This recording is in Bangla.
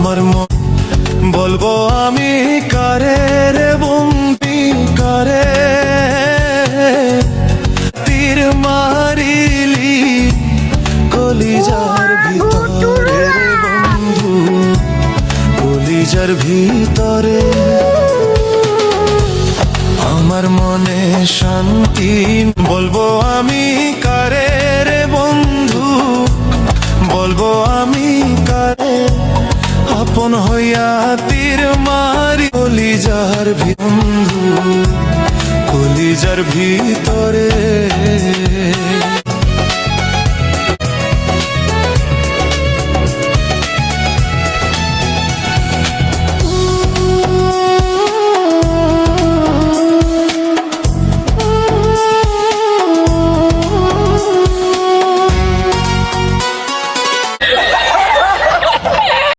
আমার মন বলবো আমি কারে রে বন্দি কারে তীর মারিলি কলিজার ভিতরে রে বন্ধু কলিজার ভিতরে আমার মনে শান্তি বলবো আমি কারে রে বন্ধু বলবো আমি কারে আপন হইয়া তীর মারি কলিজার বন্ধু কলিজার ভিতরে